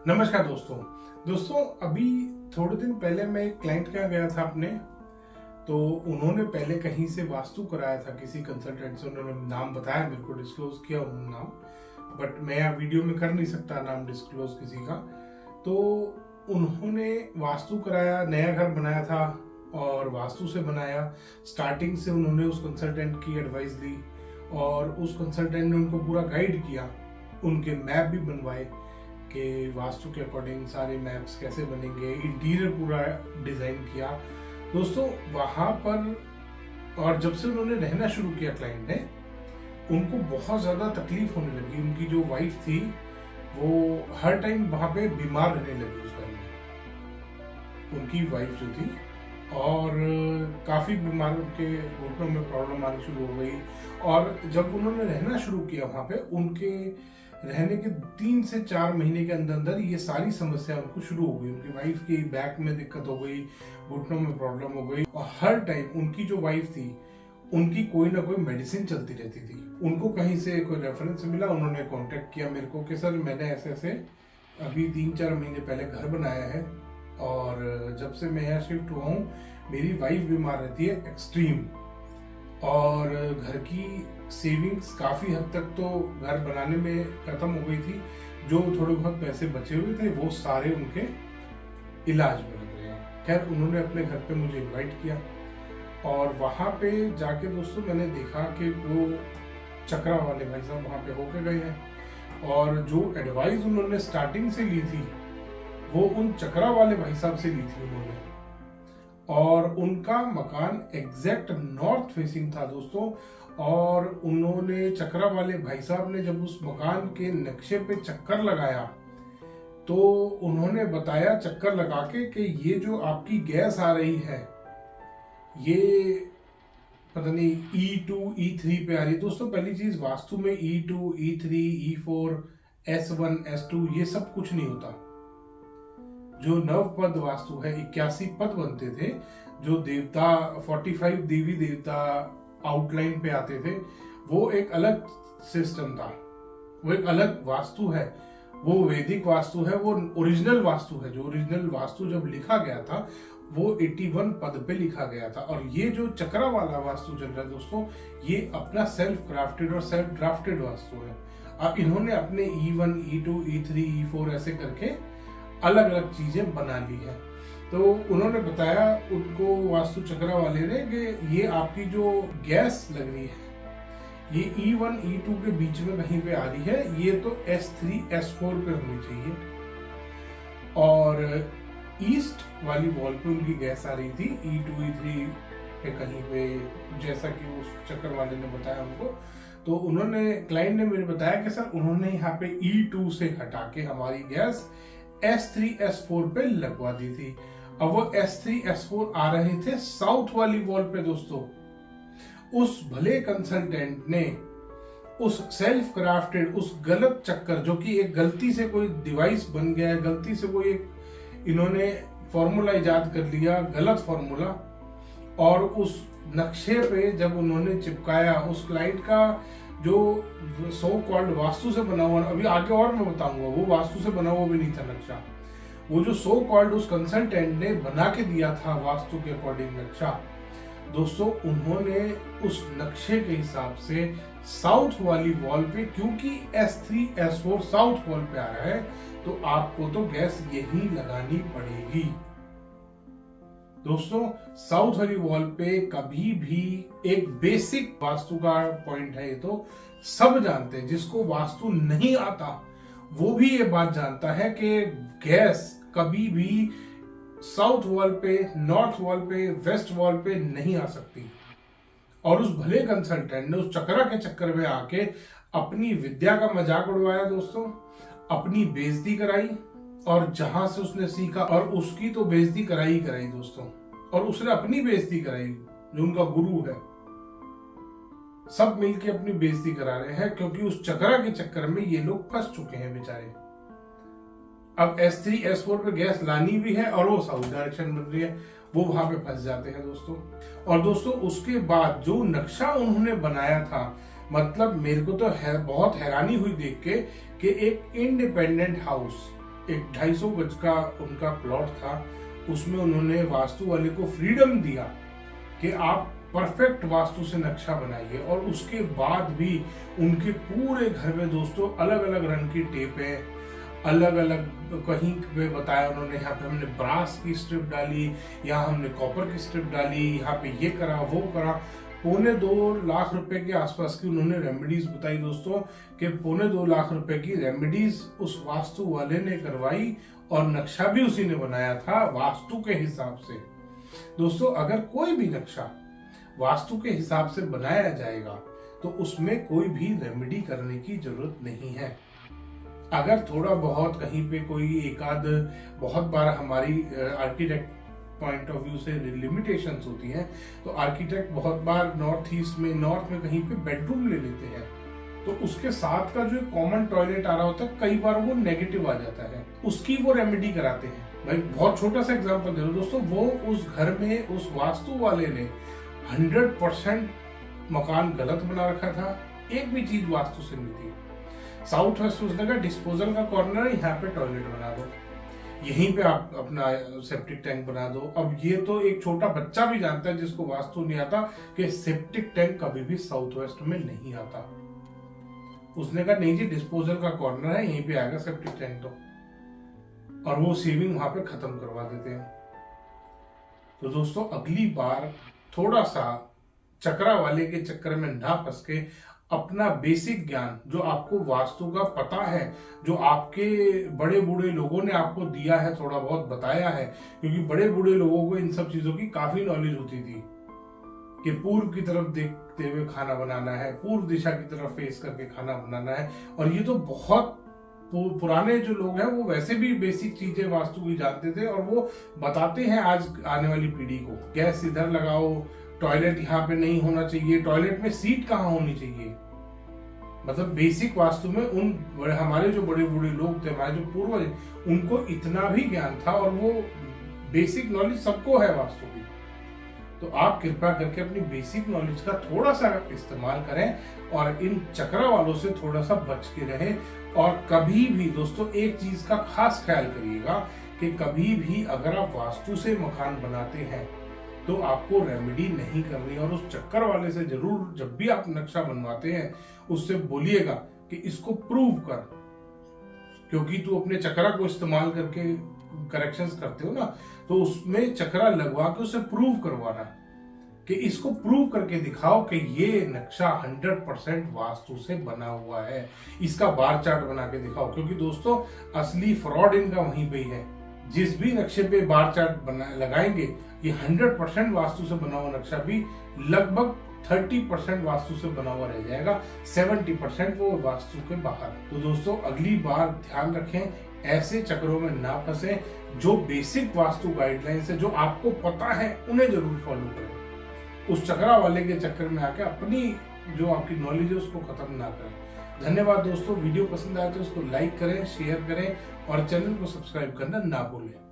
नमस्कार दोस्तों अभी थोड़े दिन पहले मैं एक क्लाइंट के यहाँ गया था अपने। तो उन्होंने पहले कहीं से वास्तु कराया था किसी कंसल्टेंट से। उन्होंने नाम बताया, मेरे को डिस्क्लोज किया उन्होंने नाम, बट मैं यहाँ वीडियो में कर नहीं सकता नाम डिस्क्लोज किसी का। तो उन्होंने वास्तु कराया, नया घर बनाया था और वास्तु से बनाया। स्टार्टिंग से उन्होंने उस कंसल्टेंट की एडवाइस ली और उस कंसल्टेंट ने उनको पूरा गाइड किया, उनके मैप भी बनवाए कि वास्तु के अकॉर्डिंग सारे मैप्स कैसे बनेंगे, इंटीरियर पूरा डिजाइन किया दोस्तों वहां पर। और जब से उन्होंने रहना शुरू किया क्लाइंट ने, उनको बहुत ज्यादा तकलीफ होने लगी। उनकी जो वाइफ थी वो हर टाइम वहां पे बीमार रहने लगी उस घर में, उनकी वाइफ जो थी, और काफी बीमार, उनके घुटनों में प्रॉब्लम आनी शुरू हो गई। और जब उन्होंने रहना शुरू किया वहां पे, उनके रहने के 3 से 4 महीने के अंदर अंदर ये सारी समस्या उनको शुरू हो गई। उनकी वाइफ की बैक में दिक्कत हो गई, घुटनों में प्रॉब्लम हो गई, और हर टाइम उनकी जो वाइफ थी उनकी कोई ना कोई मेडिसिन चलती रहती थी। उनको कहीं से कोई रेफरेंस मिला, उन्होंने कांटेक्ट किया मेरे को कि सर मैंने ऐसे ऐसे अभी 3-4 महीने पहले घर बनाया है और जब से मैं यहाँ शिफ्ट हुआ हूँ मेरी वाइफ बीमार रहती है एक्सट्रीम, और घर की सेविंग्स काफी हद तक तो घर बनाने में खत्म हो गई थी। जो थोड़े बहुत पैसे बचे हुए थे वो सारे उनके इलाज में लग गए हैं। खैर उन्होंने अपने घर पे मुझे इनवाइट किया और वहां पे जाके दोस्तों मैंने देखा कि वो चक्रा वाले भाई साहब वहां पे होके गए हैं, और जो एडवाइस उन्होंने स्टार्टिंग से ली थी वो उन चक्रा वाले भाई साहब से ली थी उन्होंने। और उनका मकान एग्जैक्ट नॉर्थ फेसिंग था दोस्तों, और उन्होंने चक्रा वाले भाई साहब ने जब उस मकान के नक्शे पे चक्कर लगाया तो उन्होंने बताया चक्कर लगा के कि ये जो आपकी गैस आ रही है ये पता नहीं E2 E3 पे आ रही है। दोस्तों पहली चीज, वास्तु में E2 E3 E4 S1 S2 ये सब कुछ नहीं होता। जो नव पद वास्तु है, 81 पद बनते थे, जो देवता 45 देवी देवता आउटलाइन पे आते थे, वो एक अलग सिस्टम था, वो एक अलग वास्तु है, वो वैदिक वास्तु है, वो ओरिजिनल वास्तु है। जो ओरिजिनल वास्तु जब लिखा गया था वो 81 पद पे लिखा गया था। और ये जो चक्रा वाला वास्तु चल रहा है दोस्तों, ये अपना सेल्फ क्राफ्टेड और सेल्फ ड्राफ्टेड वास्तु है। अब इन्होंने अपने E1 E2 E3 E4 ऐसे करके अलग अलग चीजें बना ली है। तो उन्होंने बताया उनको वास्तु चक्रा वाले ने कि ये आपकी जो गैस लग रही है ये E1 E2 के बीच में कहीं पे आ रही है, ये तो S3 S4 पे होनी चाहिए। और ईस्ट वाली वॉल पे उनकी गैस आ रही थी, E2 E3 पे कहीं पे, जैसा कि उस चक्कर वाले ने बताया उनको। तो उन्होंने, क्लाइंट ने मेरे बताया कि सर उन्होंने यहाँ पे E2 से हटा के हमारी गैस S3 S4 पे लगवा दी थी। अब वो S3 S4 आ रहे थे साउथ वाली वॉल पे दोस्तों। उस भले कंसल्टेंट ने उस सेल्फ क्राफ्टेड, उस गलत चक्कर, जो कि एक गलती से कोई डिवाइस बन गया है, गलती से कोई एक इन्होंने फॉर्मूला इजाद कर लिया, गलत फॉर्मूला, और उस नक्शे पे जब उन्होंने चिपकाया, उस क्लाइंट का जो सो कॉल्ड वास्तु से बना हुआ, अभी आगे और मैं बताऊंगा, वो वास्तु से बना हुआ भी नहीं था नक्शा। वो जो सो कॉल्ड उस कंसल्टेंट ने बना के दिया था वास्तु के अकॉर्डिंग नक्शा दोस्तों, उन्होंने उस नक्शे के हिसाब से साउथ वाली वॉल पे, क्योंकि S3 S4 साउथ वॉल पे आ रहा है, तो आपको तो गैस यही लगानी पड़ेगी दोस्तों। साउथ वाली वॉल पे कभी भी, एक बेसिक वास्तु का पॉइंट है ये, तो सब जानते हैं, जिसको वास्तु नहीं आता वो भी ये बात जानता है कि गैस कभी भी साउथ वॉल पे, नॉर्थ वॉल पे, वेस्ट वॉल पे नहीं आ सकती। और उस भले कंसल्टेंट ने उस चक्रा के चक्कर में आके अपनी विद्या का मजाक उड़वाया दोस्तों, अपनी बेइज्जती कराई, और जहां से उसने सीखा, और उसकी तो बेइज्जती कराई कराई दोस्तों, और उसने अपनी बेइज्जती कराई, जो उनका गुरु है। सब मिलके अपनी बेइज्जती करा रहे हैं, क्योंकि उस चक्रा के चक्कर में ये लोग फंस चुके हैं बेचारे। अब S3 S4 पे गैस लानी भी है और वो साउथ डायरेक्शन बन रही है, वो वहां पे फंस जाते हैं दोस्तों। और दोस्तों उसके बाद जो नक्शा उन्होंने बनाया था, मतलब मेरे को तो बहुत हैरानी हुई देख के कि एक इंडिपेंडेंट हाउस एक 250 गज का उनका प्लॉट था, उसमें उन्होंने वास्तु वाले को फ्रीडम दिया कि आप परफेक्ट वास्तु से नक्शा बनाइए। और उसके बाद भी उनके पूरे घर में दोस्तों अलग अलग रंग की टेपें, अलग अलग कहीं पे बताया उन्होंने, यहाँ पे हमने ब्रास की स्ट्रिप डाली, यहाँ हमने कॉपर की स्ट्रिप डाली, यहाँ पे ये करा वो करा। 2.25 लाख रुपए के आसपास की उन्होंने रेमेडीज बताई दोस्तों, कि 2.25 लाख रुपए की रेमेडीज उस वास्तु वाले ने करवाई और नक्शा भी उसी ने बनाया था वास्तु के हिसाब से। दोस्तों अगर कोई भी नक्शा वास्तु के हिसाब से बनाया जाएगा तो उसमें कोई भी रेमेडी करने की जरूरत नहीं है। अगर थोड़ा बहुत कहीं पे कोई एकाध, बहुत बार हमारी आर्किटेक्ट पॉइंट ऑफ व्यू से लिमिटेशंस होती हैं, तो आर्किटेक्ट बहुत बार नॉर्थ में कहीं पे बेडरूम ले लेते हैं, तो उसके साथ का जो कॉमन टॉयलेट आ रहा होता है कई बार वो नेगेटिव आ जाता है, उसकी वो रेमेडी कराते हैं। भाई बहुत छोटा सा एग्जांपल दे रहा हूं दोस्तों, वो उस घर में उस वास्तु वाले ने 100% मकान गलत बना रखा था, एक भी चीज वास्तु से नहीं थी। साउथ वेस्ट उसने कहा डिस्पोजल का कॉर्नर है, यहाँ पे टॉयलेट बना दो, यहीं पे आप अपना सेप्टिक टैंक बना दो। अब ये तो एक छोटा बच्चा भी जानता है जिसको वास्तु नहीं आता कि सेप्टिक टैंक कभी भी साउथ वेस्ट में नहीं आता। उसने कहा नहीं जी डिस्पोजल का कॉर्नर है, यहीं पे आएगा सेप्टिक टैंक, तो और वो सेविंग वहां पे खत्म करवा देते हैं। तो दोस्तों अगली बार थोड़ा सा चक्रा वाले के चक्कर में ना फंस के अपना बेसिक ज्ञान जो आपको वास्तु का पता है, जो आपके बड़े बूढ़े लोगों ने आपको दिया है, थोड़ा बहुत बताया है, क्योंकि बड़े बूढ़े लोगों को इन सब चीजों की काफी नॉलेज होती थी कि पूर्व की तरफ देखते हुए खाना बनाना है, पूर्व दिशा की तरफ फेस करके खाना बनाना है। और ये तो बहुत पुराने जो लोग हैं वो वैसे भी बेसिक चीजें वास्तु की जानते थे, और वो बताते हैं आज आने वाली पीढ़ी को। गैस इधर लगाओ, टॉयलेट यहाँ पे नहीं होना चाहिए, टॉयलेट में सीट कहाँ होनी चाहिए। मतलब बेसिक वास्तु में उन हमारे जो बड़े बूढ़े लोग थे, हमारे जो पूर्वज, उनको इतना भी ज्ञान था, और वो बेसिक नॉलेज सबको है वास्तु की। तो आप कृपया करके अपनी बेसिक नॉलेज का थोड़ा सा इस्तेमाल करें और इन चक्रा वालों से थोड़ा सा बच के रहें। और कभी भी दोस्तों एक चीज का खास ख्याल करिएगा कि कभी भी अगर आप वास्तु से मकान बनाते हैं तो आपको रेमेडी नहीं करनी, और उस चक्कर वाले से जरूर जब भी आप नक्शा बनवाते हैं उससे बोलिएगा कि इसको प्रूव कर, क्योंकि तू अपने चक्रा को इस्तेमाल करके करेक्शंस करते हो ना, तो उसमें चक्रा लगवा के उसे प्रूव करवाना कि इसको प्रूव करके दिखाओ कि ये नक्शा 100% वास्तु से बना हुआ है, इसका बार चार्ट बना के दिखाओ। क्योंकि दोस्तों असली फ्रॉड इनका वहीं पे ही है। जिस भी नक्शे पे बार चार्ट लगाएंगे, ये 100% वास्तु से बना हुआ नक्शा भी लगभग 30% वास्तु से बना हुआ रह जाएगा, 70% वो वास्तु के बाहर। तो दोस्तों अगली बार ध्यान रखें, ऐसे चक्रों में ना फंसे। जो बेसिक वास्तु गाइडलाइंस है, जो आपको पता है, उन्हें जरूर फॉलो करें। उस चक्रा वाले के चक्कर में आके अपनी जो आपकी नॉलेज है उसको खत्म ना करें। धन्यवाद दोस्तों। वीडियो पसंद आए तो उसको लाइक करें, शेयर करें और चैनल को सब्सक्राइब करना ना भूलें।